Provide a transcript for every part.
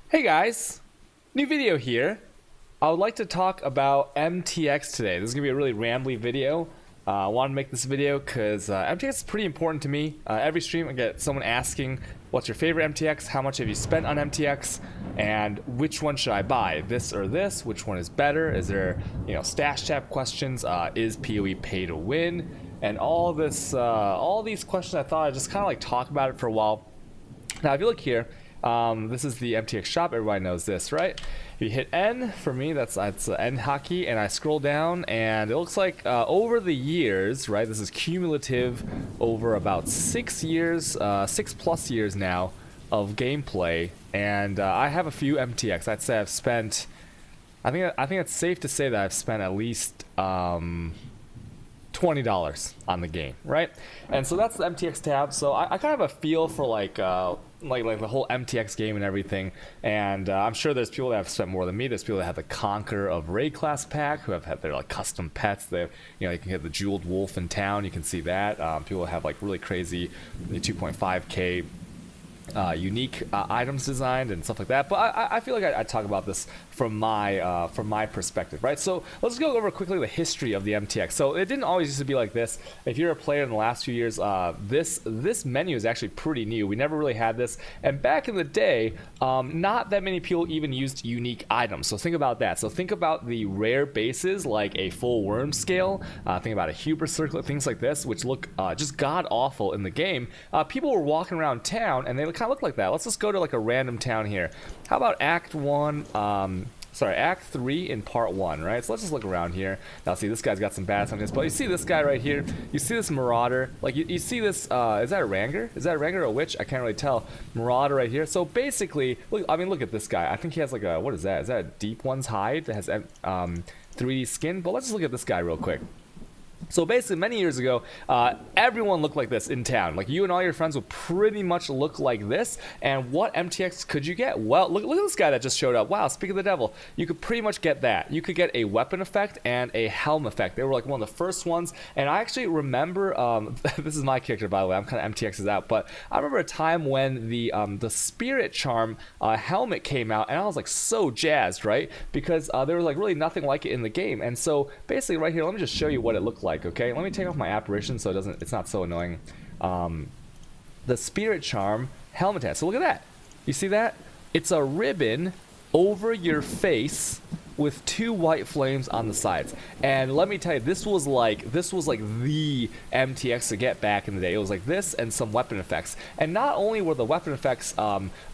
Hey guys, new video here. I would like to talk about MTX today. This is going to be a really rambly video. I want to make this video because MTX is pretty important to me. Every stream I get someone asking, what's your favorite MTX, how much have you spent on MTX, and which one should I buy, this or this, which one is better, is there, stash tab questions, is PoE pay to win, and all these questions. I thought I'd just kind of like talk about it for a while. Now if you look here, this is the Mtx Shop. Everybody knows this, right? You hit N, for me, that's N hockey, and I scroll down, and it looks like over the years, right? This is cumulative over about 6 years, 6+ years now of gameplay, and I have a few MTX. I'd say I've spent, I think it's safe to say that I've spent at least $20 on the game, right? And so that's the MTX tab. So I kind of have a feel for like the whole MTX game and everything. And I'm sure there's people that have spent more than me. There's people that have the Conquer of Raid class pack, who have had their like custom pets. They have, you can get the Jeweled Wolf in town. You can see that. People have like really crazy 2.5K unique items designed and stuff like that. But I feel like I talk about this from my perspective, right? So let's go over quickly the history of the MTX. So it didn't always used to be like this. If you're a player in the last few years, this menu is actually pretty new. We never really had this, and back in the day, not that many people even used unique items. So think about that. So think about the rare bases like a full worm scale. Think about a Huber circlet, things like this, which look just god awful in the game. People were walking around town and they kind of look like that. Let's just go to like a random town here. How about Act 3 in Part 1, right? So let's just look around here. Now see, this guy's got some bad on this, but you see this guy right here. You see this Marauder. Like you see this, is that a Ranger? Is that a Ranger or a Witch? I can't really tell. Marauder right here. So basically, look at this guy. I think he has like a, what is that? Is that a Deep One's hide that has 3D skin? But let's just look at this guy real quick. So basically, many years ago, everyone looked like this in town. Like you and all your friends would pretty much look like this. And what MTX could you get? Well, look at this guy that just showed up. Wow, speak of the devil. You could pretty much get that. You could get a weapon effect and a helm effect. They were like one of the first ones. And I actually remember, this is my character, by the way. I'm kind of MTX's out. But I remember a time when the Spirit Charm helmet came out. And I was like so jazzed, right? Because there was like really nothing like it in the game. And so basically right here, let me just show you what it looked like. Okay, let me take off my apparition so it's not so annoying. The Spirit Charm helmet hat. So look at that. You see that? It's a ribbon over your face with 2 white flames on the sides. And let me tell you, this was like the MTX to get back in the day. It was like this and some weapon effects. And not only were the weapon effects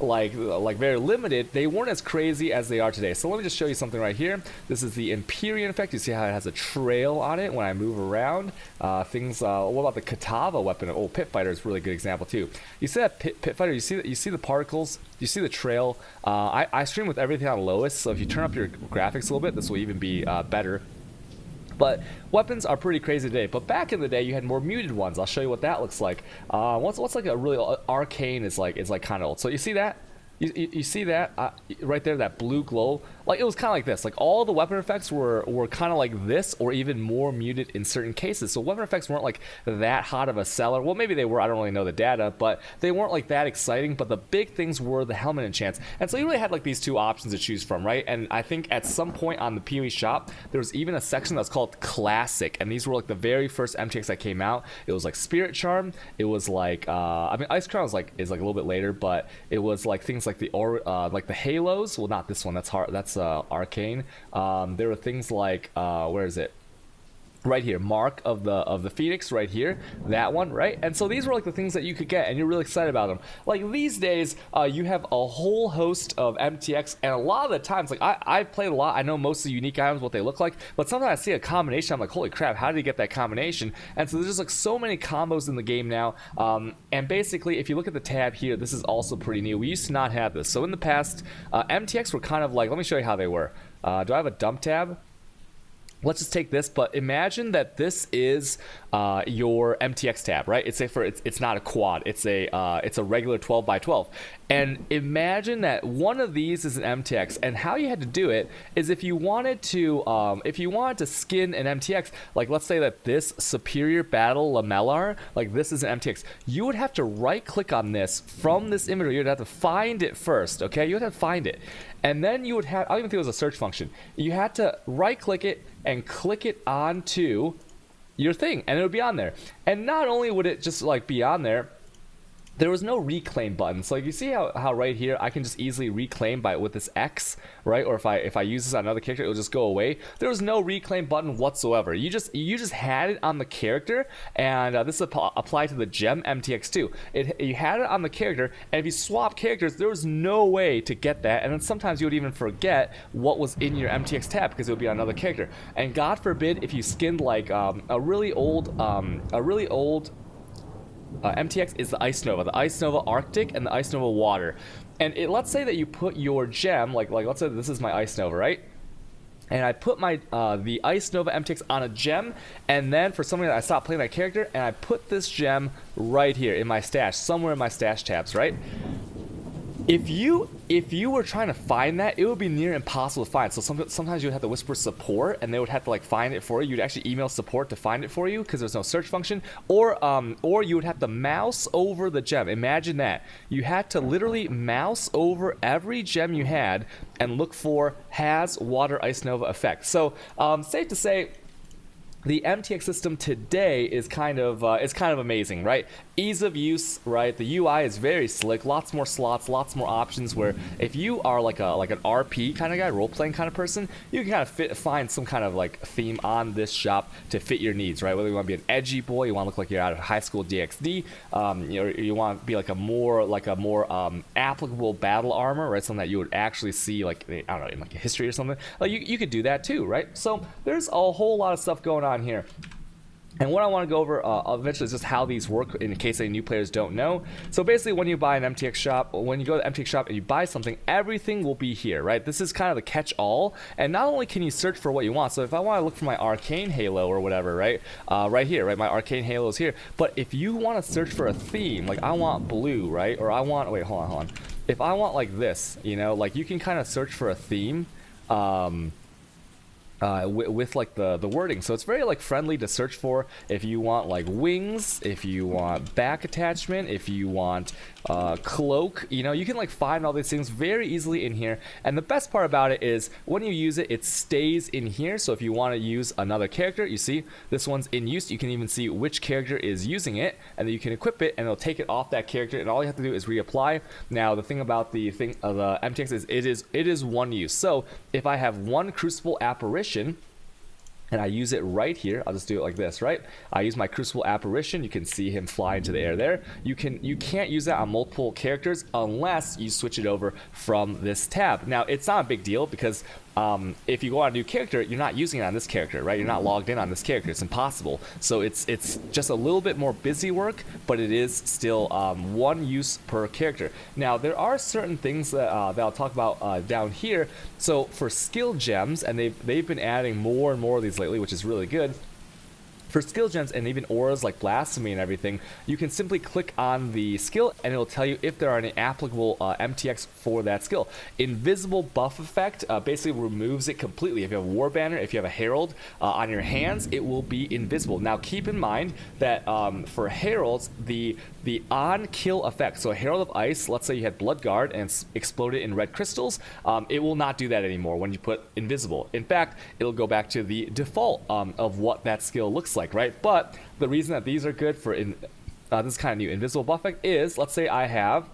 like very limited, they weren't as crazy as they are today. So let me just show you something right here. This is the Empyrean Effect. You see how it has a trail on it when I move around. What about the Katava weapon? Oh, Pit Fighter is a really good example too. You see that Pit Fighter? You see the particles? You see the trail? I stream with everything on lowest, so if you turn up your graphics a little bit, this will even be better. But weapons are pretty crazy today. But back in the day, you had more muted ones. I'll show you what that looks like. What's like a really arcane is like kind of old. So you see that? You see that right there, that blue glow? Like it was kind of like this. Like all the weapon effects were kind of like this, or even more muted in certain cases. So weapon effects weren't like that hot of a seller. Well, maybe they were. I don't really know the data, but they weren't like that exciting. But the big things were the helmet enchants. And so you really had like these 2 options to choose from, right? And I think at some point on the PoE shop, there was even a section that's called Classic, and these were like the very first MTX that came out. It was like Spirit Charm. It was like Ice Crown is like a little bit later, but it was like things like the Halos. Well, not this one. That's hard. That's arcane. There were things like where is it? Right here, Mark of the Phoenix, right here, that one, right? And so these were like the things that you could get, and you're really excited about them. Like these days, you have a whole host of MTX, and a lot of the times, like I've played a lot. I know most of the unique items, what they look like, but sometimes I see a combination. I'm like, holy crap, how did he get that combination? And so there's just like so many combos in the game now. And basically, if you look at the tab here, this is also pretty new. We used to not have this. So in the past, MTX were kind of like, let me show you how they were. Do I have a dump tab? Let's just take this, but imagine that this is your MTX tab, right? It's not a quad, it's a regular 12 by 12. And imagine that one of these is an MTX, and how you had to do it is if you wanted to skin an MTX, like let's say that this Superior Battle Lamellar, like this is an MTX, you would have to right click on this from this inventory. You'd have to find it first, okay? You would have to find it. And then you would have, I don't even think it was a search function. You had to right click it and click it onto your thing, and it would be on there. And not only would it just like be on there, there was no reclaim button. So like you see how right here I can just easily reclaim with this X, right? Or if I use this on another character, it'll just go away. There was no reclaim button whatsoever. You just had it on the character, and this applied to the gem MTX too. You had it on the character, and if you swap characters, there was no way to get that. And then sometimes you would even forget what was in your MTX tab because it would be on another character. And God forbid if you skinned like a really old MTX is the Ice Nova Arctic and the Ice Nova Water. And let's say that you put your gem, like let's say this is my Ice Nova, right? And I put my the Ice Nova MTX on a gem, and then for some reason I stopped playing that character, and I put this gem right here in my stash, somewhere in my stash tabs, right? If you were trying to find that, it would be near impossible to find. So sometimes you would have to whisper support, and they would have to like find it for you. You'd actually email support to find it for you because there's no search function. Or you would have to mouse over the gem. Imagine that. You had to literally mouse over every gem you had and look for has Water Ice Nova effect. So safe to say, the MTX system today is kind of amazing, right? Ease of use, right? The UI is very slick, lots more slots, lots more options. Where if you are like an RP kind of guy, role playing kind of person, you can kind of find some kind of like theme on this shop to fit your needs, right? Whether you want to be an edgy boy, you want to look like you're out of high school DxD, you want to be like a more applicable battle armor, right? Something that you would actually see like I don't know in like history or something. Like you could do that too, right? So there's a whole lot of stuff going on here. And what I want to go over eventually is just how these work in case any new players don't know. So basically when you buy an MTX shop, when you go to the MTX shop and you buy something, everything will be here, right? This is kind of the catch-all. And not only can you search for what you want, so if I want to look for my Arcane Halo or whatever, right? Right here, right? My Arcane Halo is here. But if you want to search for a theme, like I want blue, right? Or I want, wait, hold on. If I want like this, like you can kind of search for a theme. With like the wording, so it's very like friendly to search for. If you want like wings, if you want back attachment, if you want cloak, you can like find all these things very easily in here. And the best part about it is when you use it, it stays in here. So if you want to use another character, you see this one's in use, you can even see which character is using it, and then you can equip it and it'll take it off that character, and all you have to do is reapply. Now the thing about the MTX is it is one use. So if I have one Crucible Apparition and I use it right here, I'll just do it like this, right? I use my Crucible Apparition. You can see him fly into the air there. You can't use that on multiple characters unless you switch it over from this tab. Now it's not a big deal because if you go on a new character, you're not using it on this character, right? You're not logged in on this character. It's impossible. So it's just a little bit more busy work, but it is still one use per character. Now there are certain things that I'll talk about down here. So for skill gems, and they've been adding more and more of these lately, which is really good. For skill gems and even auras like Blasphemy and everything, you can simply click on the skill and it'll tell you if there are any applicable MTX for that skill. Invisible buff effect basically removes it completely. If you have a War Banner, if you have a Herald on your hands, it will be invisible. Now keep in mind that for Heralds, the on-kill effect, so a Herald of Ice, let's say you had Blood Guard and exploded in red crystals, it will not do that anymore when you put invisible. In fact, it'll go back to the default of what that skill looks like, right? But the reason that these are good for this is kind of new. Invisible buff effect is, let's say I have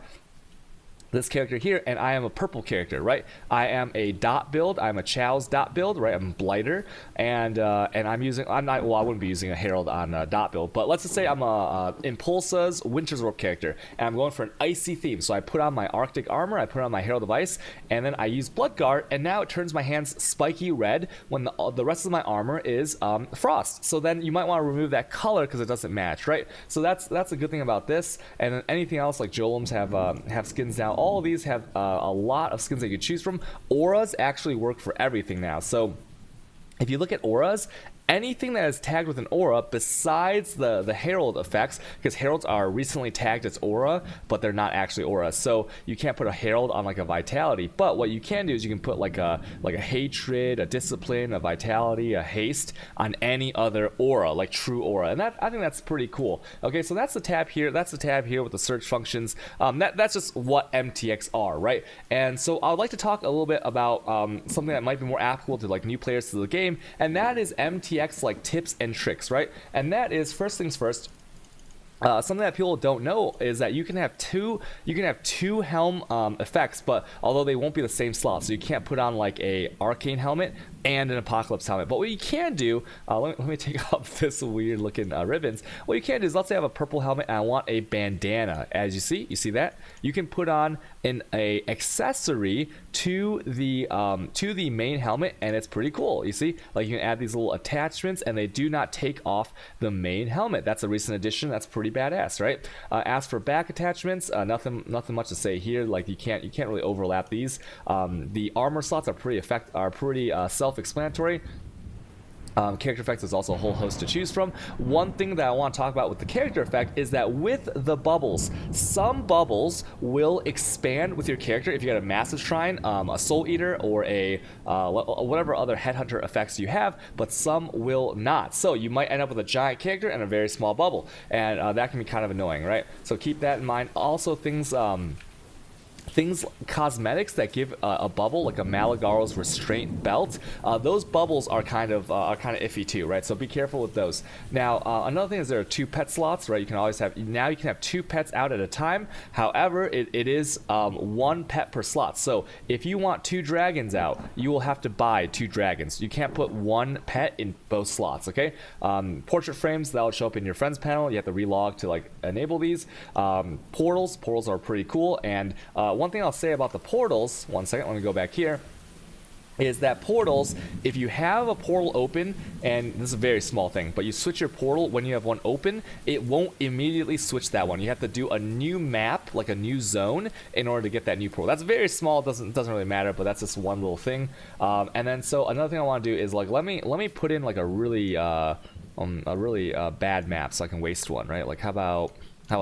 this character here and I am a purple character, right? I am a dot build, I'm a Chow's dot build, right? I'm Blighter, and I wouldn't be using a Herald on dot build, but let's just say I'm a Impulsa's Winter's Warp character and I'm going for an icy theme. So I put on my Arctic armor, I put on my Herald of Ice, and then I use Blood Guard, and now it turns my hands spiky red when the rest of my armor is frost. So then you might want to remove that color because it doesn't match, right? So that's a good thing about this. And then anything else, like Jolems have skins now. All of these have a lot of skins that you can choose from. Auras actually work for everything now. So if you look at auras, anything that is tagged with an aura besides the herald effects, because heralds are recently tagged as aura, but they're not actually aura. So you can't put a herald on like a vitality. But what you can do is you can put like a hatred, a discipline, a vitality, a haste on any other aura, like true aura. And that, I think that's pretty cool. Okay, so that's the tab here. That's the tab here with the search functions. That's just what MTX are, right? And so I would like to talk a little bit about something that might be more applicable to like new players to the game, and that is MTX like tips and tricks, right? And that is, first things first, something that people don't know is that you can have two helm effects, but although they won't be the same slot, so you can't put on like a arcane helmet and an apocalypse helmet. But what you can do, let me take off this weird looking ribbons. What you can do is, let's say I have a purple helmet and I want a bandana. As you see that, you can put on a accessory to the main helmet, and it's pretty cool. You see, like you can add these little attachments and they do not take off the main helmet. That's a recent addition. That's pretty badass, right? As for back attachments, nothing much to say here. Like you can't really overlap these. The armor slots are pretty self-explanatory. Character effects is also a whole host to choose from. One thing that I want to talk about with the character effect is that with the bubbles, some bubbles will expand with your character if you got a massive shrine, a soul eater, or a whatever other headhunter effects you have, but some will not. So you might end up with a giant character and a very small bubble, and that can be kind of annoying, right? So keep that in mind. Also, things cosmetics that give a bubble, like a Malagaro's restraint belt, those bubbles are kind of iffy too, right? So be careful with those. Now another thing is there are 2 pet slots, right? You can always have, now you can have 2 pets out at a time. However, it is 1 pet per slot. So if you want 2 dragons out, you will have to buy 2 dragons. You can't put 1 pet in both slots, okay? Portrait frames, that will show up in your friends panel. You have to relog to like enable these. Portals are pretty cool. And one thing I'll say about the portals, one second, let me go back here, is that portals, if you have a portal open, and this is a very small thing, but you switch your portal when you have one open, it won't immediately switch that one. You have to do a new map, like a new zone, in order to get that new portal. That's very small, doesn't really matter, but that's just one little thing. And then so another thing I want to do is like let me put in like a really bad map so I can waste one, right? Like how about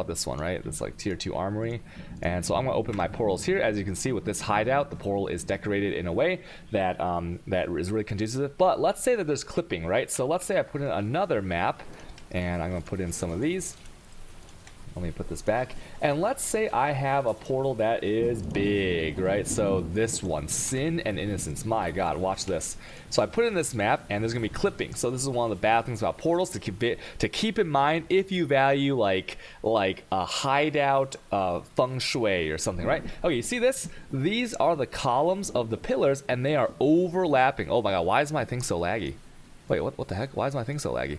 this one, right? It's like tier 2 armory. And so I'm going to open my portals here. As you can see with this hideout, the portal is decorated in a way that that is really conducive. But let's say that there's clipping, right? So let's say I put in another map, and I'm going to put in some of these. Let me put this back. And let's say I have a portal that is big, right? So this one, Sin and Innocence. My God, watch this. So I put in this map, and there's gonna be clipping. So this is one of the bad things about portals to keep in mind if you value like a hideout feng shui or something, right? Okay, you see this? These are the columns of the pillars, and they are overlapping. Oh my God, why is my thing so laggy? Wait, what the heck? Why is my thing so laggy?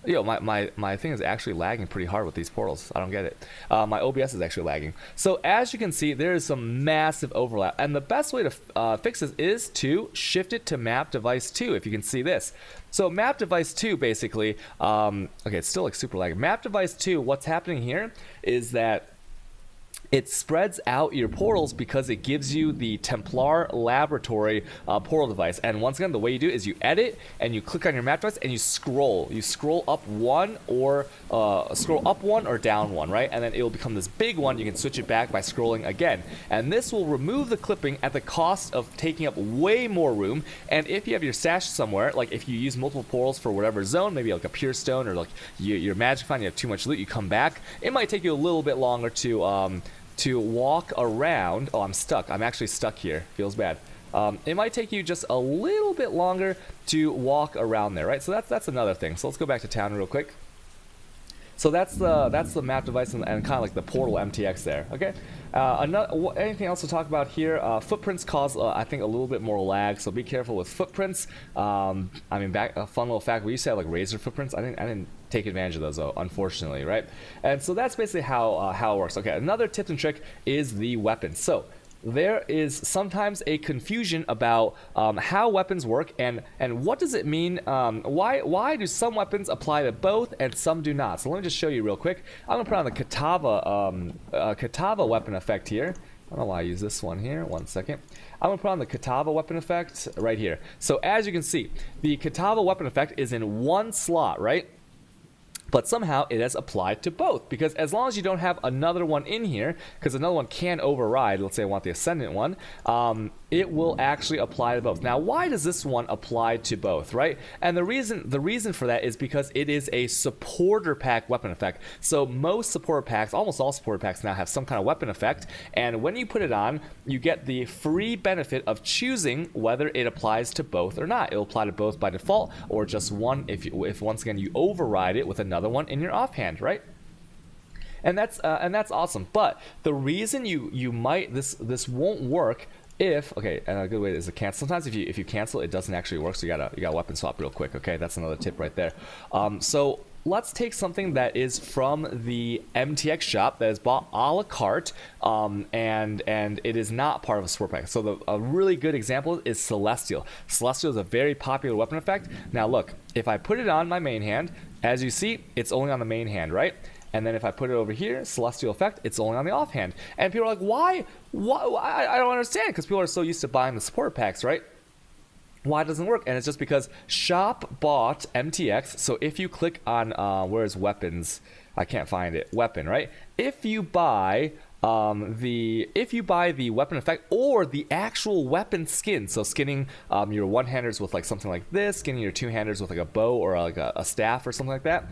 Yo, my thing is actually lagging pretty hard with these portals. I don't get it. My OBS is actually lagging. So as you can see, there is some massive overlap. And the best way to fix this is to shift it to map device 2, if you can see this. So map device 2 basically, okay, it's still like super lagging. Map device 2, what's happening here is that it spreads out your portals because it gives you the Templar Laboratory portal device. And once again, the way you do it is you edit and you click on your map device and you scroll. You scroll up one or down one, right? And then it will become this big one. You can switch it back by scrolling again. And this will remove the clipping at the cost of taking up way more room. And if you have your stash somewhere, like if you use multiple portals for whatever zone, maybe like a pure stone or like your magic find, you have too much loot, you come back. It might take you a little bit longer to walk around. Oh, I'm stuck. I'm actually stuck here. Feels bad. It might take you just a little bit longer to walk around there, right? So that's another thing. So let's go back to town real quick. So that's the map device and kind of like the portal MTX there. Okay. Anything else to talk about here? Footprints cause I think a little bit more lag, so be careful with footprints. I mean, a fun little fact: we used to have like razor footprints. I didn't take advantage of those though, unfortunately, right? And so that's basically how it works. Okay, another tip and trick is the weapons. So there is sometimes a confusion about how weapons work and what does it mean. Why do some weapons apply to both and some do not? So let me just show you real quick. I'm gonna put on the Katava weapon effect here. I don't know why I use this one here. 1 second. I'm going to put on the Katava weapon effect right here. So as you can see, the Katava weapon effect is in one slot, right? But somehow it has applied to both, because as long as you don't have another one in here, because another one can override, let's say I want the Ascendant one, it will actually apply to both. Now, why does this one apply to both, right? And the reason for that is because it is a supporter pack weapon effect. So most supporter packs, almost all supporter packs now have some kind of weapon effect, and when you put it on, you get the free benefit of choosing whether it applies to both or not. It will apply to both by default, or just one if once again you override it with another one in your offhand, right? And that's awesome. But the reason you might this won't work if, okay, and a good way is to cancel. Sometimes if you cancel, it doesn't actually work, so you gotta weapon swap real quick. Okay, that's another tip right there. So let's take something that is from the Mtx shop that is bought a la carte, and it is not part of a support pack. So a really good example is Celestial. Celestial is a very popular weapon effect. Now look, if I put it on my main hand, as you see, it's only on the main hand, right? And then if I put it over here, Celestial Effect, it's only on the offhand. And people are like, why? I don't understand, because people are so used to buying the support packs, right? Why it doesn't work? And it's just because Shop bought Mtx. So if you click on, where's weapons? I can't find it. Weapon, right? If you buy the weapon effect or the actual weapon skin, so skinning your one-handers with like something like this, skinning your two-handers with like a bow or like a staff or something like that,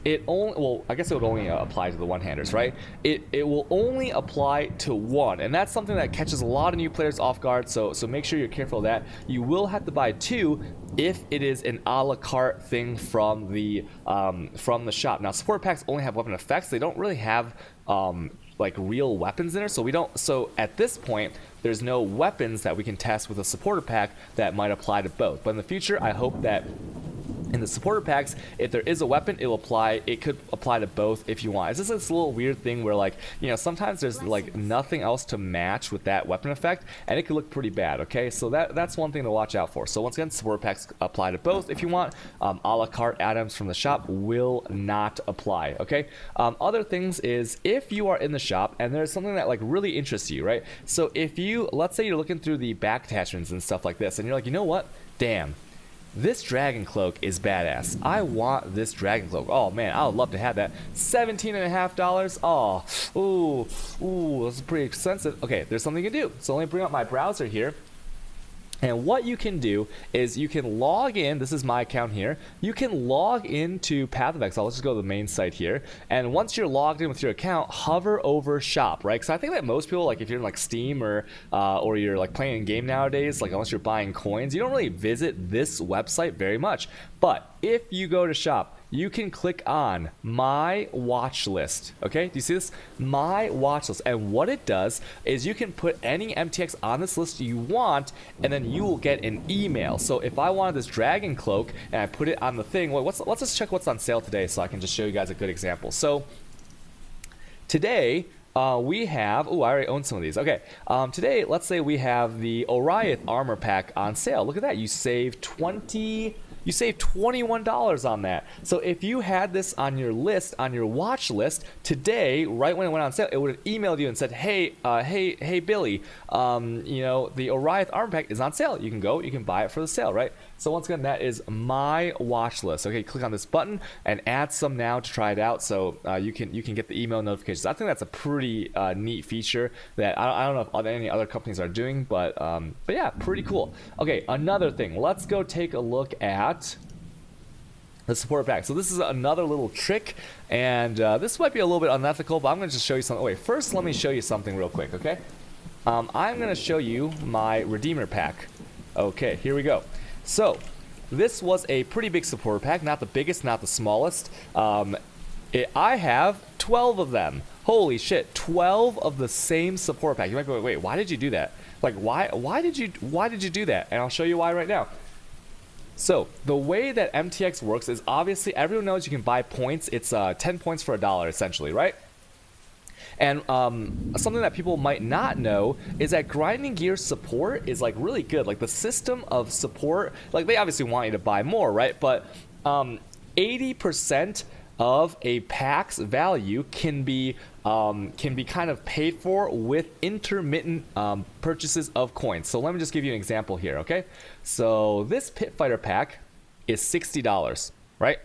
it only, well, I guess it would only apply to the one-handers, right? It will only apply to one, and that's something that catches a lot of new players off guard, so make sure you're careful of that. You will have to buy two if it is an a la carte thing from the shop. Now, support packs only have weapon effects. They don't really have like real weapons in there, so at this point there's no weapons that we can test with a supporter pack that might apply to both. But in the future, I hope that in the supporter packs, if there is a weapon, it could apply to both if you want. It's just this little weird thing where, like, you know, sometimes there's like nothing else to match with that weapon effect, and it could look pretty bad, okay? So that's one thing to watch out for. So once again, supporter packs apply to both if you want. A la carte items from the shop will not apply, okay? Other things is if you are in the shop and there's something that like really interests you, right? So if you, let's say you're looking through the back attachments and stuff like this, and you're like, you know what? Damn. This dragon cloak is badass. I want this dragon cloak. Oh man, I would love to have that. $17.50. Oh, ooh, that's pretty expensive. Okay, there's something you can do. So let me bring up my browser here. And what you can do is you can log in. This is my account here. You can log into Path of Exile. Let's just go to the main site here. And once you're logged in with your account, hover over shop, right? Because I think that most people, like if you're in like Steam or you're like playing a game nowadays, like unless you're buying coins, you don't really visit this website very much. But if you go to shop, you can click on my watch list. Okay, do you see this? My watch list. And what it does is you can put any MTX on this list you want, and then you will get an email. So if I wanted this dragon cloak and I put it on the thing, well, let's just check what's on sale today so I can just show you guys a good example. So today we have, I already own some of these. Okay, today let's say we have the Oriath armor pack on sale. Look at that, you save $21 on that. So if you had this on your list, on your watch list today, right when it went on sale, it would have emailed you and said, hey Billy, you know, the Oriath armor pack is on sale. You can go, you can buy it for the sale, right? So once again, that is my watch list. Okay, click on this button and add some now to try it out, so you can get the email notifications. I think that's a pretty neat feature that I don't know if any other companies are doing, but yeah, pretty cool. Okay, another thing. Let's go take a look at the support pack. So this is another little trick, and this might be a little bit unethical, but I'm going to just show you something. Wait, first let me show you something real quick, okay? I'm going to show you my Redeemer pack. Okay, here we go. So this was a pretty big supporter pack, not the biggest, not the smallest. I have 12 of them. Holy shit, 12 of the same support pack. You might go, wait, why did you do that? Like, why did you do that? And I'll show you why right now. So the way that MTX works is, obviously everyone knows you can buy points. It's 10 points for $1 essentially, right? And something that people might not know is that grinding gear support is like really good. Like the system of support, like they obviously want you to buy more, right? But 80% of a pack's value can be can be kind of paid for with intermittent purchases of coins. So let me just give you an example here, okay? So this Pit Fighter pack is $60, right?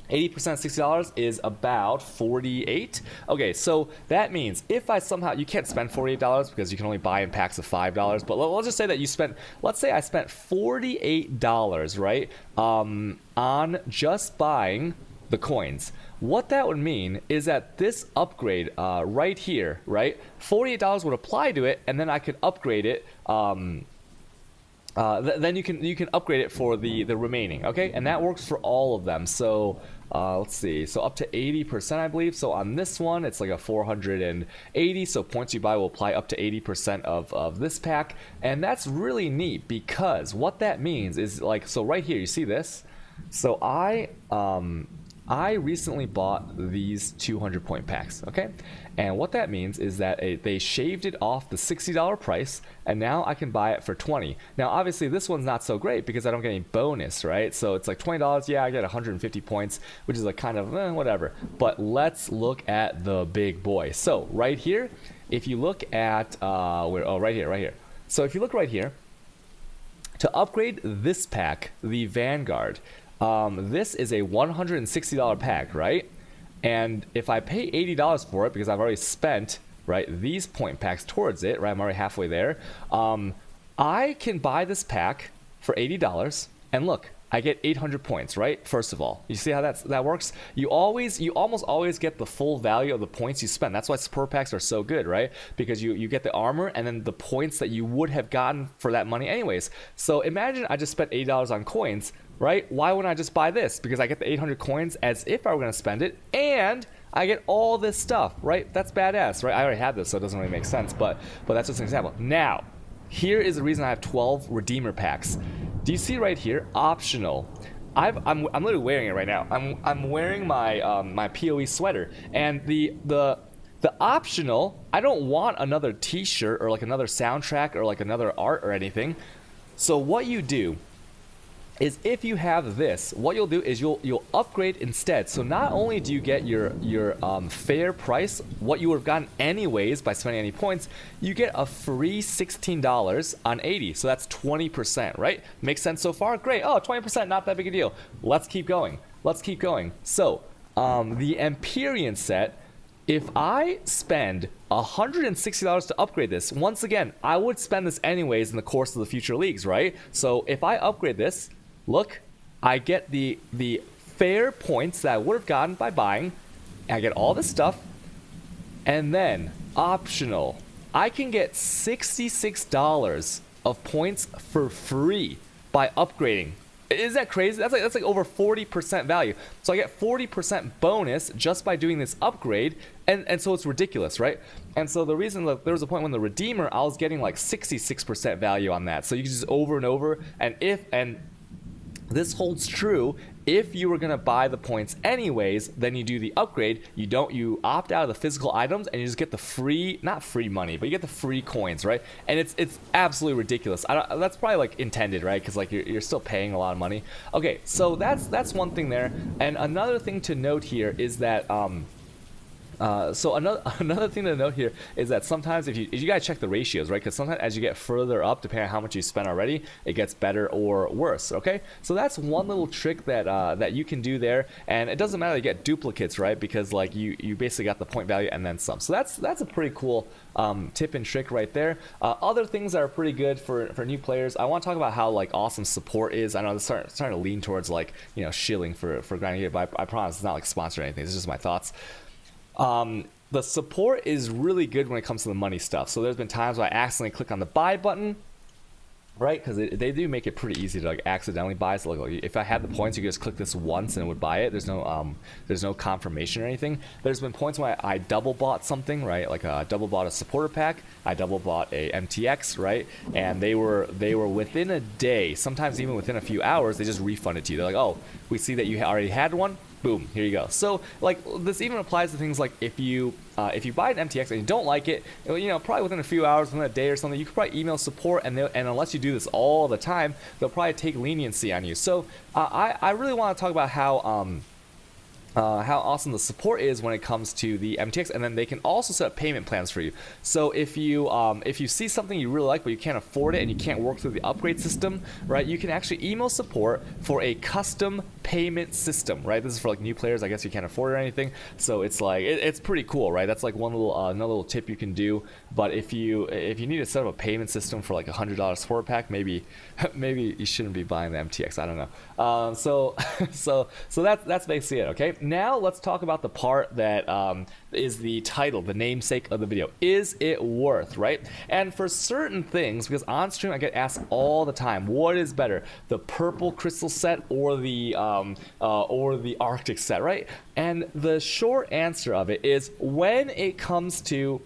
80% of $60 is about $48. Okay, so that means if I somehow, you can't spend $48 because you can only buy in packs of $5, but let's just say that you spent, let's say I spent $48, right, on just buying the coins. What that would mean is that this upgrade right here, right, $48 would apply to it, and then I could upgrade it. Then you can upgrade it for the remaining, okay, and that works for all of them. So let's see, so up to 80%, I believe. So on this one it's like a 480, so points you buy will apply up to 80% of this pack. And that's really neat, because what that means is, like, so right here you see this. So I recently bought these 200 point packs, okay? And what that means is that they shaved it off the $60 price, and now I can buy it for $20. Now, obviously, this one's not so great because I don't get any bonus, right? So it's like $20, yeah, I get 150 points, which is like kind of whatever. But let's look at the big boy. So right here, if you look at, right here. So if you look right here, to upgrade this pack, the Vanguard, this is a $160 pack, right? And if I pay $80 for it, because I've already spent, right, these point packs towards it, right, I'm already halfway there, I can buy this pack for $80, and look, I get 800 points, right? First of all, you see how that works? You almost always get the full value of the points you spend. That's why support packs are so good, right? Because you get the armor and then the points that you would have gotten for that money anyways. So imagine I just spent $80 on coins, right? Why wouldn't I just buy this? Because I get the 800 coins as if I were going to spend it, and I get all this stuff, right? That's badass, right? I already had this, so it doesn't really make sense, but that's just an example. Now, here is the reason I have 12 Redeemer packs. Do you see right here, optional? I'm literally wearing it right now. I'm wearing my my PoE sweater, and the optional, I don't want another T-shirt or like another soundtrack or like another art or anything. So what you do is, if you have this, what you'll do is you'll upgrade instead. So not only do you get your fair price, what you would have gotten anyways by spending any points, you get a free $16 on 80. So that's 20%, right? Makes sense so far? Great. Oh, 20%, not that big a deal. Let's keep going. So the Empyrean Set, if I spend $160 to upgrade this, once again, I would spend this anyways in the course of the future leagues, right? So if I upgrade this, look, I get the fair points that I would have gotten by buying. I get all this stuff, and then optional, I can get $66 of points for free by upgrading. Is that crazy? That's like over 40% value. So I get 40% bonus just by doing this upgrade, and so it's ridiculous, right? And so the reason that there was a point when the Redeemer, I was getting like 66% value on that. So you can just over and over, and this holds true if you were going to buy the points anyways, then you do the upgrade. You opt out of the physical items, and you just get the free, not free money, but you get the free coins, right? And it's absolutely ridiculous. That's probably like intended, right? Because like you're still paying a lot of money. Okay, so that's one thing there. And another thing to note here is that so another thing to note here is that sometimes if you gotta check the ratios, right? Because sometimes as you get further up, depending on how much you spent already, it gets better or worse. Okay, so that's one little trick that you can do there, and it doesn't matter to get duplicates, right? Because like you basically got the point value and then some. So that's a pretty cool tip and trick right there. Other things that are pretty good for new players, I want to talk about how like awesome support is. I know this is starting to lean towards like, you know, shilling for grinding it, but I promise it's not like sponsored or anything. It's just my thoughts. The support is really good when it comes to the money stuff. So there's been times where I accidentally click on the buy button, right? Because they do make it pretty easy to like accidentally buy. So like if I had the points, you could just click this once and it would buy it. There's no confirmation or anything. There's been points where I double bought something, right? Like I double bought a supporter pack. I double bought a MTX, right? And they were within a day, sometimes even within a few hours, they just refunded to you. They're like, oh, we see that you already had one. Boom, here you go. So like this even applies to things like if you buy an MTX and you don't like it, you know, probably within a few hours, within a day or something, you could probably email support, and unless you do this all the time, they'll probably take leniency on you. So I really want to talk about how how awesome the support is when it comes to the MTX, and then they can also set up payment plans for you. So if you see something you really like but you can't afford it and you can't work through the upgrade system, right, you can actually email support for a custom payment system, right? This is for like new players. I guess you can't afford it or anything, so it's like it's pretty cool, right? That's like one little another little tip you can do. But if you need to set up a payment system for like $100 support pack, maybe you shouldn't be buying the MTX. I don't know. So that's basically it. Okay. Now let's talk about the part that is the title, the namesake of the video. Is it worth, right? And for certain things, because on stream I get asked all the time, what is better, the purple crystal set or the Arctic set, right? And the short answer of it is, when it comes to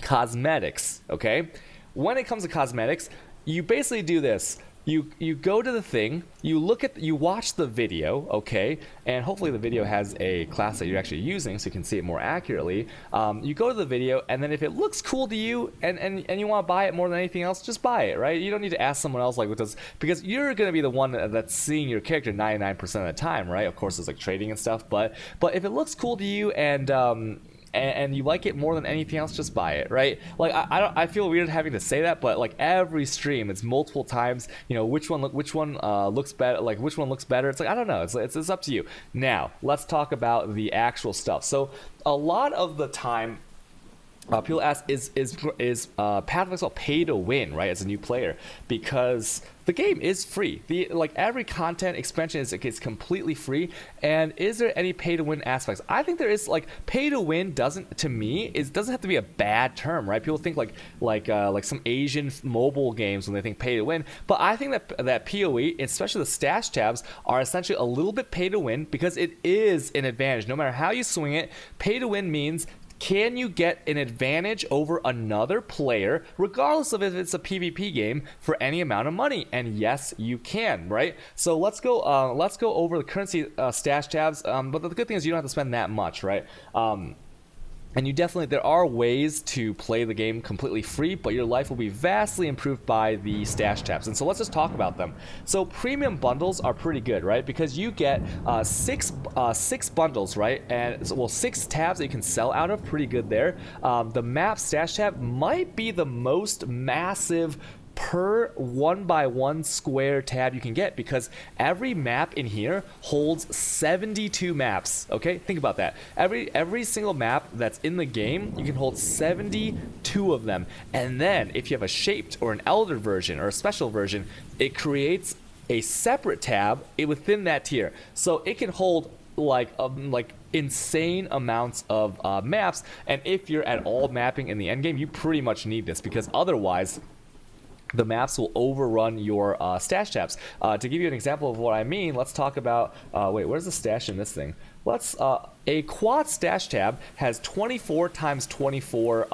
cosmetics, okay? When it comes to cosmetics, you basically do this. You go to the thing, you watch the video, okay, and hopefully the video has a class that you're actually using so you can see it more accurately. You go to the video, and then if it looks cool to you and you want to buy it more than anything else, just buy it, right? You don't need to ask someone else like what does, because you're going to be the one that's seeing your character 99% of the time, right? Of course, there's like trading and stuff, but if it looks cool to you and you like it more than anything else, just buy it, right? Like I feel weird having to say that, but like every stream, it's multiple times. You know, which one looks better? Like which one looks better? It's like, I don't know. It's up to you. Now let's talk about the actual stuff. So a lot of the time, people ask, is Path of Exile pay to win, right, as a new player? Because the game is free. Like every content expansion is completely free. And is there any pay to win aspects? I think there is. Like, pay to win doesn't have to be a bad term, right? People think like some Asian mobile games when they think pay to win, but I think that PoE, especially the stash tabs, are essentially a little bit pay to win because it is an advantage. No matter how you swing it, pay to win means, can you get an advantage over another player, regardless of if it's a PvP game, for any amount of money? And yes, you can, right? So let's go over the currency stash tabs. But the good thing is you don't have to spend that much, right? And there are ways to play the game completely free, but your life will be vastly improved by the stash tabs. And so let's just talk about them. So premium bundles are pretty good, right? Because you get six bundles, right? And so, well, 6 tabs that you can sell out of, pretty good there. The map stash tab might be the most massive per 1x1 square tab you can get, because every map in here holds 72 maps. Okay, think about that. Every single map that's in the game, you can hold 72 of them. And then if you have a shaped or an elder version or a special version, it creates a separate tab within that tier, so it can hold like insane amounts of maps. And if you're at all mapping in the end game, you pretty much need this, because otherwise the maps will overrun your stash tabs. To give you an example of what I mean, let's talk about, wait, where's the stash in this thing? A quad stash tab has 24 times 24,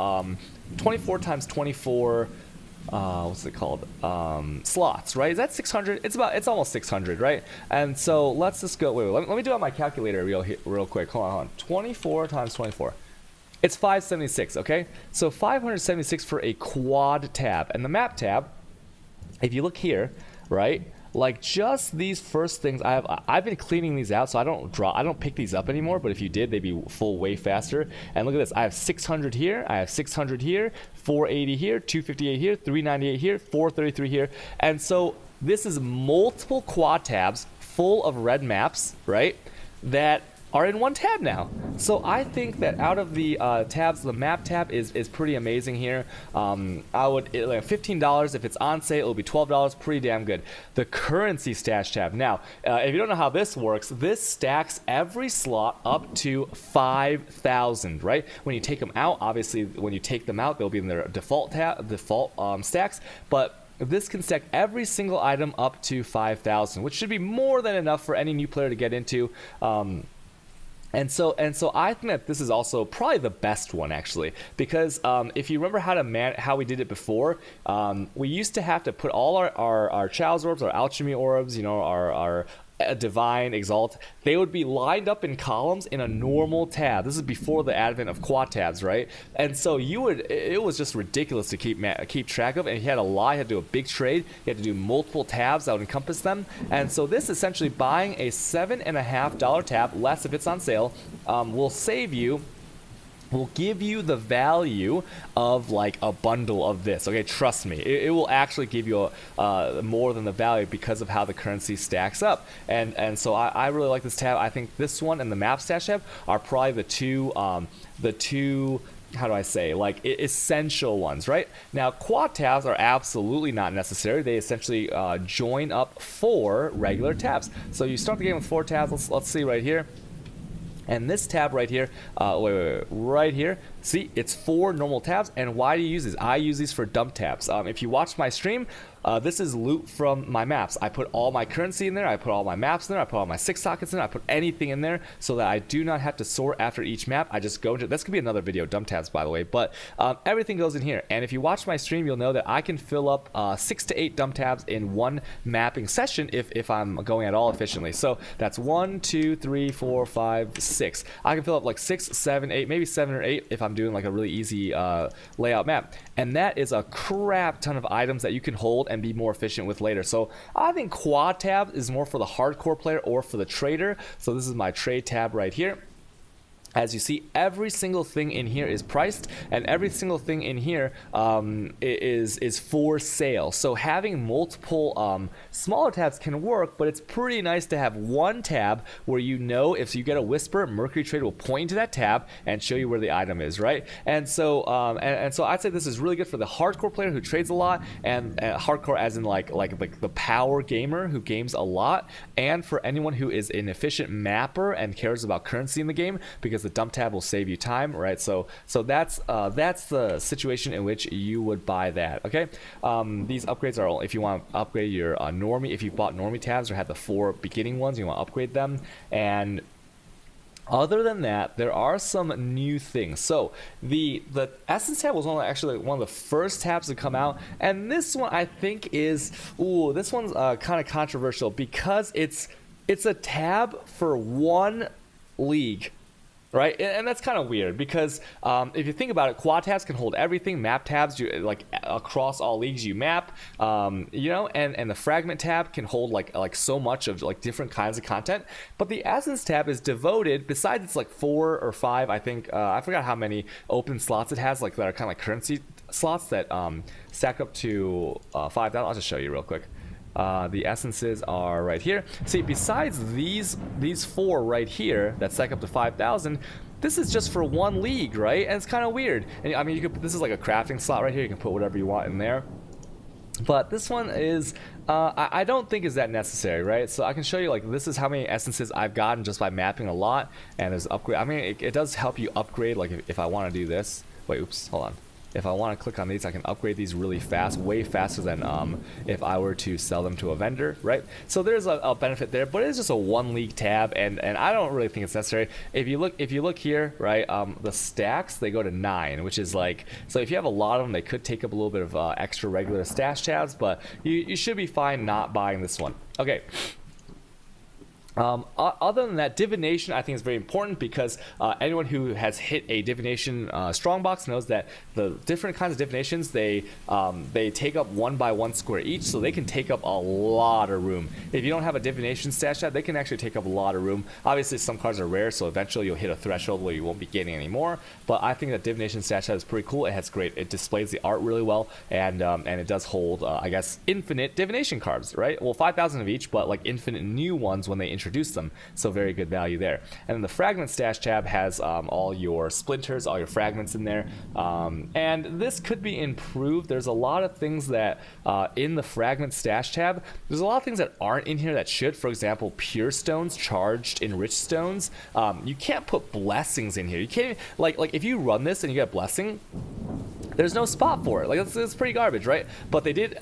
24 times 24, what's it called? Slots, right? Is that 600? It's almost 600, right? And so let's just go, wait, let me do it on my calculator real quick. Hold on. 24 times 24. It's 576, okay? So 576 for a quad tab. And the map tab, if you look here, right? Like just these first things, I've been cleaning these out, so I don't pick these up anymore, but if you did, they'd be full way faster. And look at this, I have 600 here, I have 600 here, 480 here, 258 here, 398 here, 433 here. And so this is multiple quad tabs full of red maps, right? That are in one tab now. So I think that out of the tabs, the map tab is pretty amazing here. I would like $15 if it's on sale. It'll be $12. Pretty damn good. The currency stash tab. Now, if you don't know how this works, this stacks every slot up to 5,000. Right? When you take them out, obviously, when you take them out, they'll be in their default stacks. But this can stack every single item up to 5,000, which should be more than enough for any new player to get into. And so I think that this is also probably the best one, actually, because if you remember how we did it before, we used to have to put all our Chow's orbs, our alchemy orbs, you know, our a divine, exalt, they would be lined up in columns in a normal tab. This is before the advent of quad tabs, right? And so it was just ridiculous to keep track of, and you had a lot. You had to do a big trade, you had to do multiple tabs that would encompass them. And so this essentially, buying a $7.50 tab, less if it's on sale, will give you the value of like a bundle of this. Okay, trust me, it will actually give you more than the value because of how the currency stacks up. And so I really like this tab. I think this one and the map stash tab are probably the two how do I say, like, essential ones, right? Now, quad tabs are absolutely not necessary. They essentially join up 4 regular tabs. So you start the game with 4 tabs. Let's see right here. And this tab right here, right here, see, it's 4 normal tabs. And why do you use these? I use these for dump tabs. If you watch my stream, this is loot from my maps. I put all my currency in there, I put all my maps in there, I put all my 6 sockets in there, I put anything in there so that I do not have to sort after each map. I just go into, this could be another video, dump tabs, by the way, but everything goes in here. And if you watch my stream, you'll know that I can fill up 6 to 8 dump tabs in one mapping session if I'm going at all efficiently. So that's 1, 2, 3, 4, 5, 6. I can fill up like 6, 7, 8, maybe 7 or 8 if I'm doing like a really easy layout map. And that is a crap ton of items that you can hold and be more efficient with later. So I think quad tab is more for the hardcore player or for the trader. So this is my trade tab right here. As you see, every single thing in here is priced, and every single thing in here is for sale. So having multiple smaller tabs can work, but it's pretty nice to have one tab where you know if you get a whisper, Mercury Trade will point to that tab and show you where the item is, right? And so so I'd say this is really good for the hardcore player who trades a lot, and hardcore as in like the power gamer who games a lot, and for anyone who is an efficient mapper and cares about currency in the game, because the dump tab will save you time, right? So that's the situation in which you would buy that. Okay, these upgrades are all if you want to upgrade your normie. If you bought normie tabs or had the 4 beginning ones, you want to upgrade them. And other than that, there are some new things. So the Essence tab was actually one of the first tabs to come out, and this one I think is this one's kind of controversial because it's a tab for one league. Right, and that's kind of weird because if you think about it, quad tabs can hold everything. Map tabs, you like across all leagues you map, you know, and the fragment tab can hold like so much of like different kinds of content. But the Essence tab is devoted. Besides, it's like 4 or 5, I think. I forgot how many open slots it has, like that are kind of like currency slots that stack up to 5,000. I'll just show you real quick. The essences are right here. See, besides these 4 right here that stack up to 5,000, this is just for one league, right? And it's kind of weird. And I mean, this is like a crafting slot right here. You can put whatever you want in there. But this one is, I don't think is that necessary, right? So I can show you, like, this is how many essences I've gotten just by mapping a lot. And there's upgrade. I mean, it does help you upgrade, like, if I want to do this. Wait, oops, hold on. If I want to click on these, I can upgrade these really fast, way faster than if I were to sell them to a vendor, right? So there's a benefit there, but it's just a one league tab, and I don't really think it's necessary. If you look here, right, the stacks, they go to 9, which is like, so if you have a lot of them, they could take up a little bit of extra regular stash tabs, but you should be fine not buying this one. Okay. Other than that, divination I think is very important because anyone who has hit a divination strongbox knows that the different kinds of divinations, they take up 1 by 1 square each, so they can take up a lot of room. If you don't have a divination stash tab, they can actually take up a lot of room. Obviously some cards are rare, so eventually you'll hit a threshold where you won't be getting any more, but I think that divination stash tab is pretty cool. It displays the art really well, and it does hold I guess infinite divination cards, right? Well, 5,000 of each, but like infinite new ones when they introduce them, so very good value there. And then the fragment stash tab has all your splinters, all your fragments in there, and this could be improved. There's a lot of things that in the fragment stash tab, there's a lot of things that aren't in here that should. For example, pure stones, charged enriched stones. You can't put blessings in here. You can't, like if you run this and you get a blessing, there's no spot for it. Like it's pretty garbage, right? But they did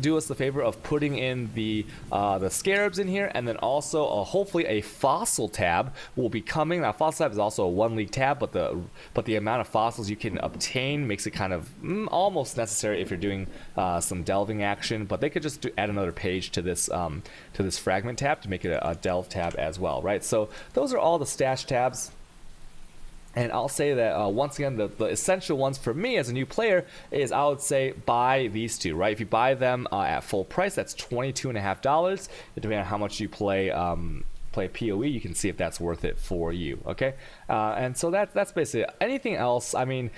do us the favor of putting in the scarabs in here, and then also hopefully a fossil tab will be coming. Now fossil tab is also a 1 league tab, but the amount of fossils you can obtain makes it kind of almost necessary if you're doing some delving action. But they could just add another page to this fragment tab to make it a delve tab as well, right? So those are all the stash tabs. And I'll say that once again, the essential ones for me as a new player is I would say buy these two, right? If you buy them at full price, that's $22.50. Depending on how much you play PoE, you can see if that's worth it for you. Okay, and so that's basically it. Anything else? I mean,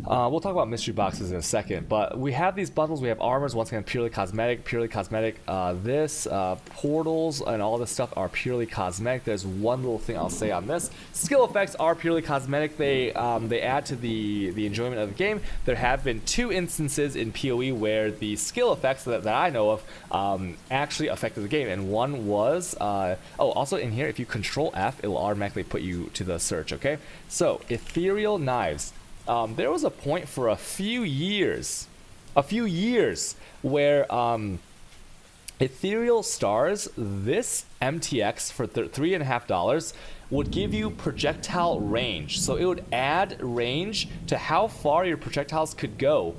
we'll talk about mystery boxes in a second, but we have these bundles. We have armors, once again, purely cosmetic. This portals and all this stuff are purely cosmetic. There's one little thing I'll say on this: skill effects are purely cosmetic. They add to the enjoyment of the game. There have been 2 instances in PoE where the skill effects that I know of actually affected the game, and one was also in here, if you control F, it will automatically put you to the search. Okay, so ethereal knives. There was a point for a few years where ethereal stars, this MTX for $3.50 would give you projectile range. So it would add range to how far your projectiles could go.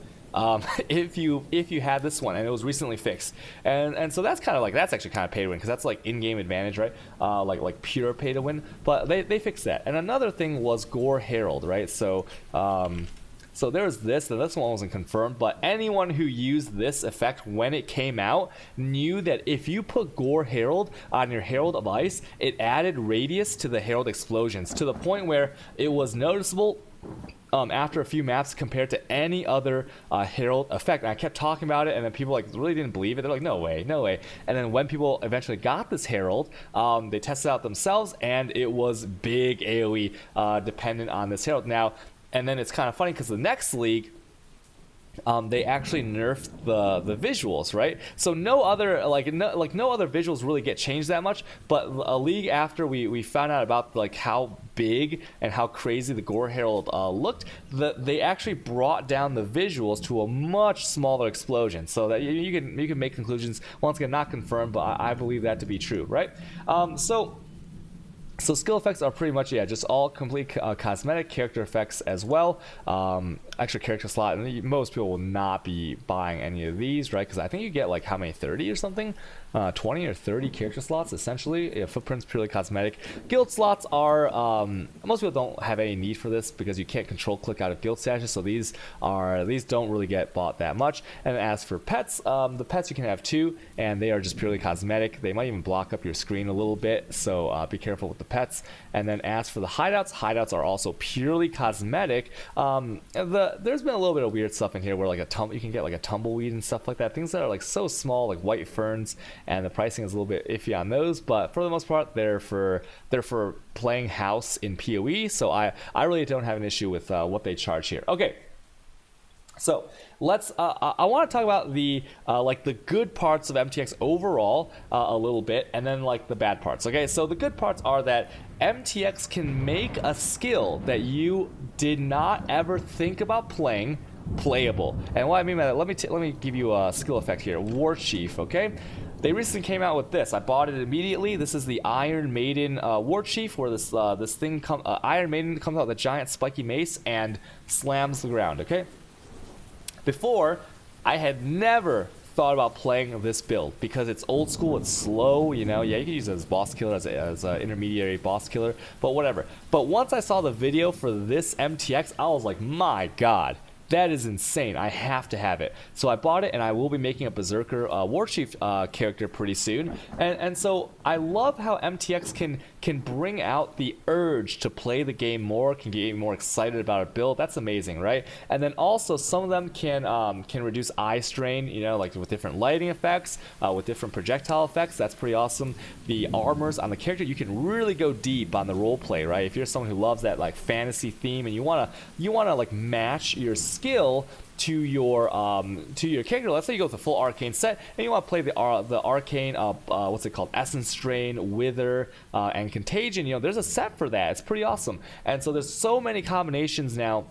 If you had this one, and it was recently fixed, and so that's actually kind of pay to win, because that's like in-game advantage, right? Like pure pay to win. But they fixed that. And another thing was Gore Herald, right? So so there's this, and this one wasn't confirmed, but anyone who used this effect when it came out knew that if you put Gore Herald on your Herald of Ice, it added radius to the Herald explosions to the point where it was noticeable after a few maps compared to any other Herald effect. And I kept talking about it, and then people really didn't believe it. They're like, no way. And then when people eventually got this Herald, they tested it out themselves, and it was big AoE dependent on this Herald. Now, and then it's kind of funny because the next league, they actually nerfed the visuals, right? So no other visuals really get changed that much. But a league after we found out about like how big and how crazy the Gore Herald looked, they actually brought down the visuals to a much smaller explosion. So that you can make conclusions. Once again, not confirmed, but I believe that to be true, right? So skill effects are pretty much, just all complete cosmetic. Character effects as well. Extra character slot, and most people will not be buying any of these, right? Because I think you get like how many, 30 or something? 20 or 30 character slots, essentially. Footprints, purely cosmetic. Guild slots are, most people don't have any need for this because you can't control click out of guild stashes, so these don't really get bought that much. And as for pets, the pets you can have 2, and they are just purely cosmetic. They might even block up your screen a little bit, so be careful with the pets. And then as for the hideouts are also purely cosmetic. There's been a little bit of weird stuff in here where you can get like a tumbleweed and stuff like that, things that are like so small, like white ferns, and the pricing is a little bit iffy on those. But for the most part, they're for playing house in PoE, so I really don't have an issue with what they charge here. Okay, so let's I want to talk about the good parts of MTX overall a little bit, and then like the bad parts. Okay, so the good parts are that MTX can make a skill that you did not ever think about playable. And what I mean by that, let me give you a skill effect here. Warchief, okay? They recently came out with this. I bought it immediately. This is the Iron Maiden Warchief, where this thing Iron Maiden comes out with a giant spiky mace and slams the ground, okay? Before, I had never thought about playing this build because it's old school, it's slow, you can use it as boss killer, as an intermediary boss killer, but whatever. But once I saw the video for this MTX, I was like, my god, that is insane. I have to have it. So I bought it, and I will be making a Berserker Warchief character pretty soon. And so I love how MTX can bring out the urge to play the game more, can get you more excited about a build. That's amazing, right? And then also some of them can reduce eye strain, like with different lighting effects, with different projectile effects. That's pretty awesome. The armors on the character, you can really go deep on the role play, right? If you're someone who loves that like fantasy theme and you wanna like match your skill to your character. Let's say you go with a full arcane set and you want to play the arcane what's it called, Essence Drain, Wither, and Contagion. There's a set for that. It's pretty awesome. And so there's so many combinations now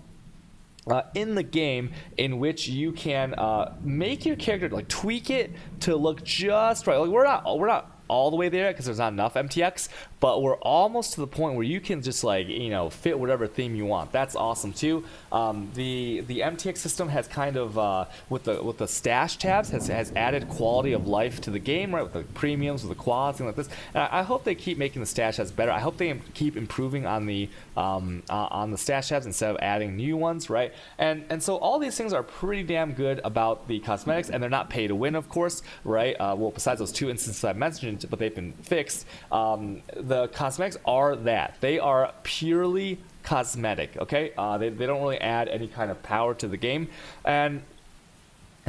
in the game in which you can make your character, like tweak it to look just right. Like we're not all the way there because there's not enough MTX, but we're almost to the point where you can just like, you know, fit whatever theme you want. That's awesome too. The MTX system has kind of with the stash tabs has added quality of life to the game, right? With the premiums, with the quads, things like this. And I hope they keep making the stash tabs better. I hope they keep improving on the stash tabs instead of adding new ones, right? And so all these things are pretty damn good about the cosmetics, and they're not pay to win, of course, right? Well, besides those 2 instances I mentioned, but they've been fixed. The cosmetics are that. They are purely cosmetic, okay? They don't really add any kind of power to the game. And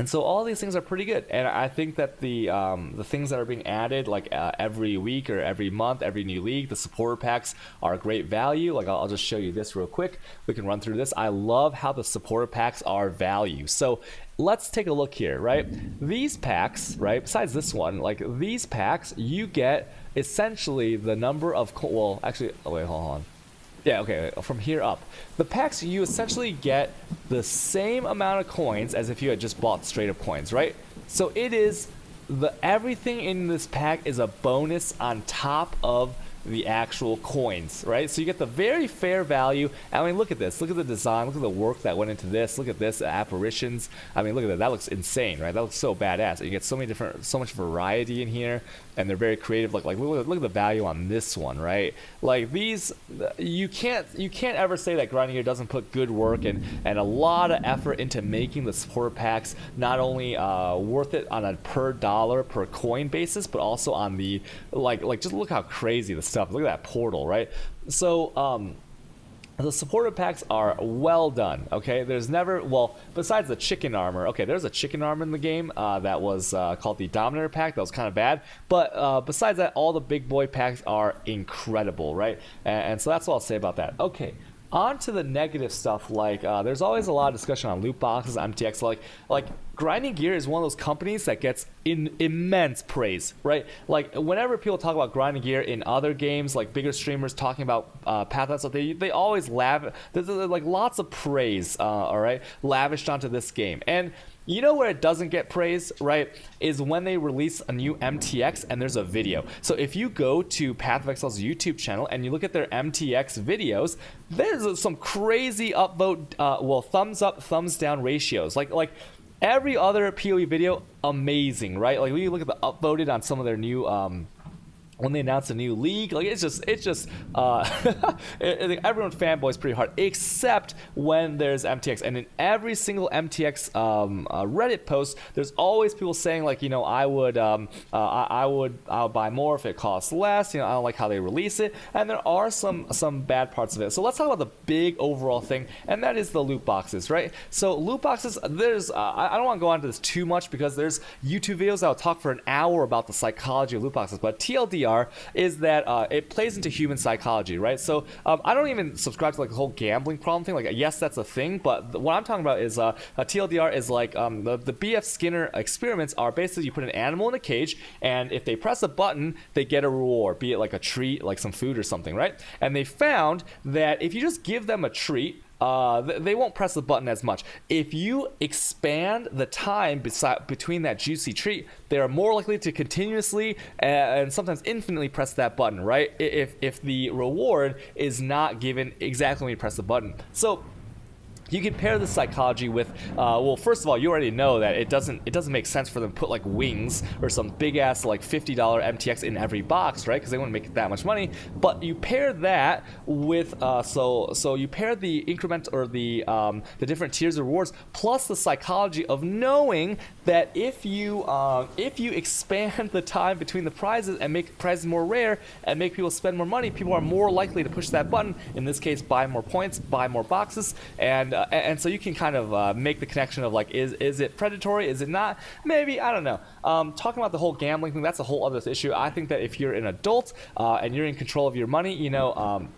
so all these things are pretty good, and I think that the things that are being added, like every week or every month, every new league, the supporter packs are great value. Like I'll just show you this real quick. We can run through this. I love how the supporter packs are value. So let's take a look here, right? These packs, right? Besides this one, like these packs, you get essentially the number of well, actually, oh wait, hold on. Yeah, okay, from here up. The packs, you essentially get the same amount of coins as if you had just bought straight up coins, right? So it is, everything in this pack is a bonus on top of the actual coins, right? So you get the very fair value. I mean, look at this. Look at the design. Look at the work that went into this. Look at this, apparitions. I mean, look at that. That looks insane, right? That looks so badass. You get so much variety in here, and they're very creative. Look at the value on this one, right? Like these, you can't ever say that Grinding Gear doesn't put good work and a lot of effort into making the supporter packs not only worth it on a per dollar per coin basis, but also on the like just look how crazy the stuff. Look at that portal, right? So the supporter packs are well done, okay? There's never, well, besides the chicken armor, okay, there's a chicken armor in the game that was called the Dominator pack. That was kind of bad, but besides that, all the big boy packs are incredible, right? And so that's what I'll say about that. Okay, on to the negative stuff. Like there's always a lot of discussion on loot boxes, MTX. Like Grinding Gear is one of those companies that gets immense praise, right? Like whenever people talk about Grinding Gear in other games, like bigger streamers talking about Pathfinder stuff, they always there's like lots of praise, all right, lavished onto this game. And you know where it doesn't get praise, right, is when they release a new MTX and there's a video. So if you go to Path of Exile's YouTube channel and you look at their MTX videos, there's some crazy upvote, well, thumbs up, thumbs down ratios. Like every other PoE video, amazing, right? Like when you look at the upvoted on some of their new when they announce a new league, like it's just everyone fanboys pretty hard, except when there's MTX. And in every single MTX Reddit post, there's always people saying like, you know, I'll buy more if it costs less. You know, I don't like how they release it, and there are some bad parts of it. So let's talk about the big overall thing, and that is the loot boxes, right? So loot boxes, there's I don't want to go into this too much because there's YouTube videos that will talk for an hour about the psychology of loot boxes, but TLDR is that it plays into human psychology, right? So I don't even subscribe to like the whole gambling problem thing. Like, yes, that's a thing, but what I'm talking about is a TLDR is like the BF Skinner experiments are basically you put an animal in a cage, and if they press a button, they get a reward, be it like a treat, like some food or something, right? And they found that if you just give them a treat, they won't press the button as much. If you expand the time between that juicy treat, they are more likely to continuously and sometimes infinitely press that button, right? If the reward is not given exactly when you press the button. So you can pair the psychology with, well, first of all, you already know that it doesn't make sense for them to put like wings or some big ass like $50 MTX in every box, right? Because they wouldn't make that much money. But you pair that with, so you pair the increment or the different tiers of rewards plus the psychology of knowing that if you expand the time between the prizes and make prizes more rare and make people spend more money, people are more likely to push that button. In this case, buy more points, buy more boxes, and so you can kind of make the connection of like, is it predatory? Is it not? Maybe, I don't know. Talking about the whole gambling thing, that's a whole other issue. I think that if you're an adult and you're in control of your money, you know,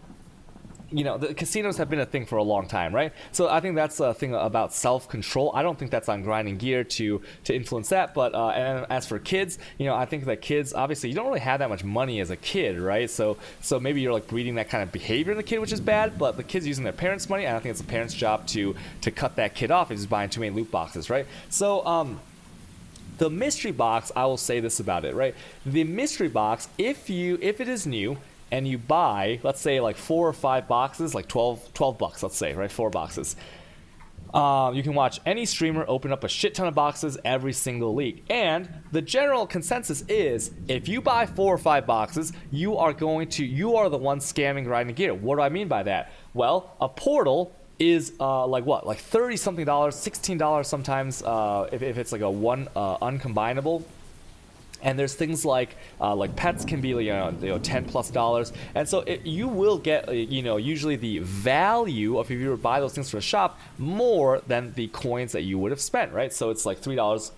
the casinos have been a thing for a long time, right? So I think that's a thing about self-control. I don't think that's on grinding gear to influence that. But and as for kids, I think that kids, obviously, you don't really have that much money as a kid, right? So maybe you're like breeding that kind of behavior in the kid, which is bad. But the kid's using their parents' money, and I think it's the parents' job to cut that kid off if he's buying too many loot boxes, right? So the mystery box, I will say this about it, right? The mystery box, if it is new, and you buy, let's say, like 4 or 5 boxes, like 12 bucks, let's say, right? 4 boxes. You can watch any streamer open up a shit ton of boxes every single league. And the general consensus is, if you buy 4 or 5 boxes, you are the one scamming grinding gear. What do I mean by that? Well, a portal is like what? Like $30 something, $16 sometimes if it's like a one uncombinable. And there's things like pets can be $10+, and so you will get usually the value of if you were to buy those things from a shop more than the coins that you would have spent, right? So it's like $3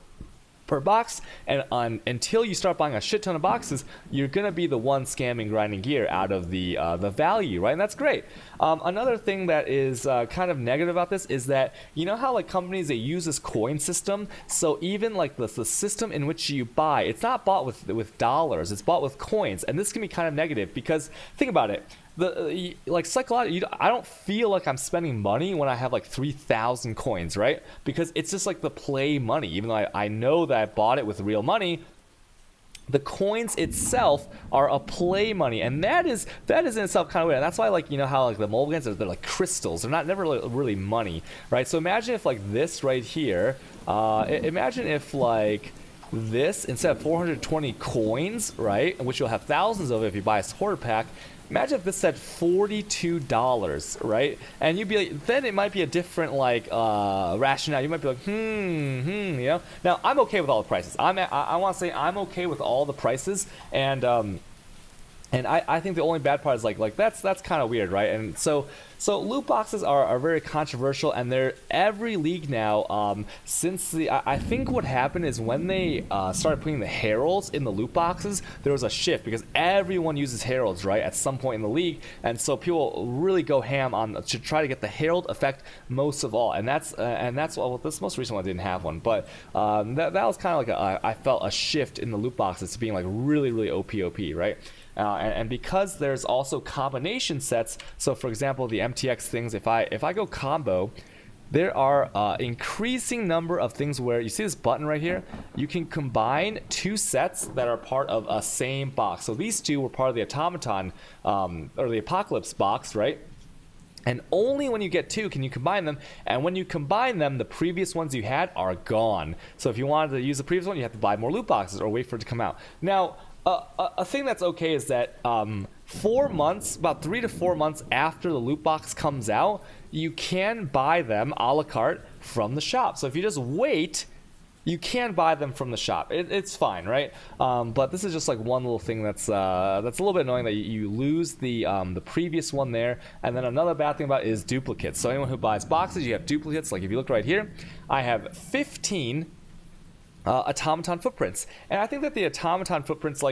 per box, and until you start buying a shit ton of boxes, you're gonna be the one scamming grinding gear out of the value, right? And that's great. Another thing that is kind of negative about this is that how like companies, they use this coin system, so even like the system in which you buy, it's not bought with dollars, it's bought with coins, and this can be kind of negative because think about it. Psychologically, I don't feel like I'm spending money when I have like 3,000 coins, right? Because it's just like the play money. Even though I know that I bought it with real money, the coins itself are a play money, and that is in itself kind of weird. And that's why how like the mobile games they're like crystals. They're never really money, right? So imagine if like this right here. Imagine if like this, instead of 420 coins, right, which you'll have thousands of if you buy a supporter pack. Imagine if this said $42, right? And you'd be like, then it might be a different rationale. You might be like, Now I'm okay with all the prices. I want to say I'm okay with all the prices, and I think the only bad part is like that's kind of weird, right? And so loot boxes are very controversial, and they're every league now. Since I think what happened is when they started putting the heralds in the loot boxes, there was a shift because everyone uses heralds, right, at some point in the league, and so people really go ham on to try to get the herald effect most of all, and that's well, this most recent one didn't have one, but that was kind of like I felt a shift in the loot boxes to being like really OP, right? And because there's also combination sets, so for example the MTX things, if I go combo, there are increasing number of things where you see this button right here, you can combine 2 sets that are part of a same box. So these 2 were part of the automaton or the apocalypse box, right? And only when you get 2 can you combine them, and when you combine them, the previous ones you had are gone. So if you wanted to use the previous one, you have to buy more loot boxes or wait for it to come out. Now a thing that's okay is that 4 months, about 3 to 4 months after the loot box comes out, you can buy them a la carte from the shop. So if you just wait, you can buy them from the shop. It's fine, right? But this is just like one little thing that's a little bit annoying, that you lose the previous one there. And then another bad thing about it is duplicates. So anyone who buys boxes, you have duplicates. Like if you look right here, I have 15 automaton footprints, and I think that the automaton footprints,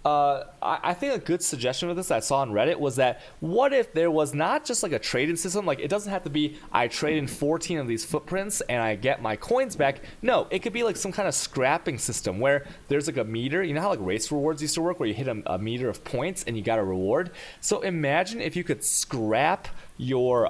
I think a good suggestion for this I saw on Reddit was that what if there was not just like a trade-in system, like it doesn't have to be I trade in 14 of these footprints and I get my coins back. No, it could be like some kind of scrapping system where there's like a meter. You know how like race rewards used to work, where you hit a meter of points and you got a reward? So imagine if you could scrap your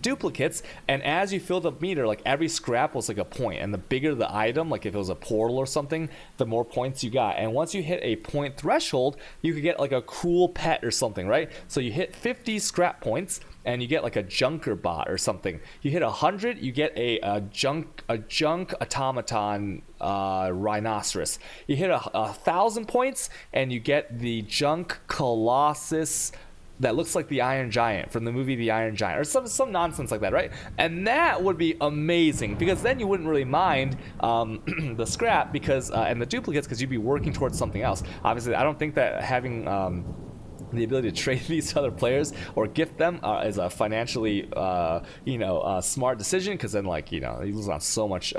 duplicates, and as you fill the meter, like every scrap was like a point, and the bigger the item, like if it was a portal or something, the more points you got. And once you hit a point threshold, you could get like a cool pet or something, right? So you hit 50 scrap points and you get like a junker bot or something. You hit 100, you get a junk automaton rhinoceros. You hit 1,000 points and you get the junk colossus that looks like the Iron Giant from the movie The Iron Giant, or some nonsense like that, right? And that would be amazing, because then you wouldn't really mind the scrap because and the duplicates, because you'd be working towards something else. Obviously, I don't think that having the ability to trade these to other players or gift them is a financially smart decision, because then you lose on so much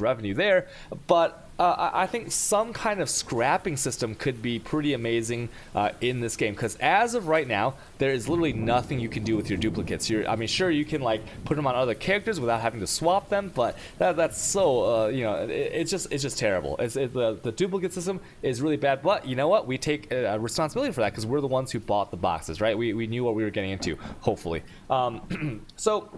revenue there. But I think some kind of scrapping system could be pretty amazing in this game, because as of right now, there is literally nothing you can do with your duplicates. I mean, sure, you can like put them on other characters without having to swap them, but that's so you know, it's just terrible. The duplicate system is really bad. But you know what? We take responsibility for that because we're the ones who bought the boxes, right? We knew what we were getting into, hopefully. So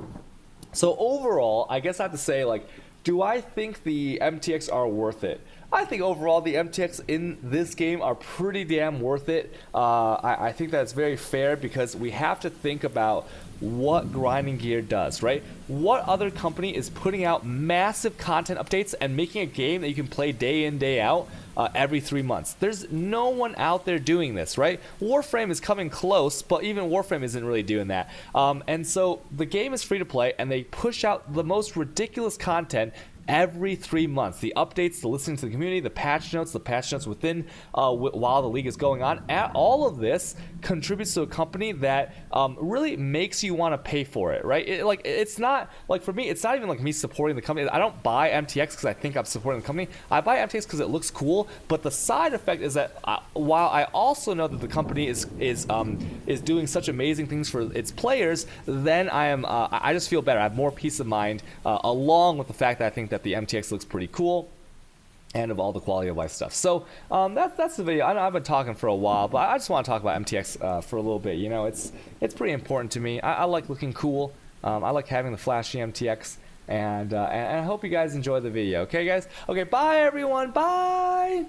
overall, I guess I have to say, like, do I think the MTX are worth it? I think overall the MTX in this game are pretty damn worth it. I think that's very fair because we have to think about what Grinding Gear does, right? What other company is putting out massive content updates and making a game that you can play day in, day out every 3 months? There's no one out there doing this, right? Warframe is coming close, but even Warframe isn't really doing that. And so the game is free to play, and they push out the most ridiculous content every 3 months. The updates, the listening to the community, the patch notes within while the league is going on. All of this contributes to a company that really makes you want to pay for it, right? It's not like, for me, it's not even like me supporting the company. I don't buy MTX because I think I'm supporting the company. I buy MTX because it looks cool. But the side effect is that while I also know that the company is doing such amazing things for its players, then I just feel better. I have more peace of mind, along with the fact that I think that the MTX looks pretty cool, and of all the quality of life stuff. So that's the video. I know I've been talking for a while, but I just want to talk about MTX for a little bit. You know, it's pretty important to me. I like looking cool. I like having the flashy MTX, and I hope you guys enjoy the video. Okay, guys? Okay, bye everyone. Bye.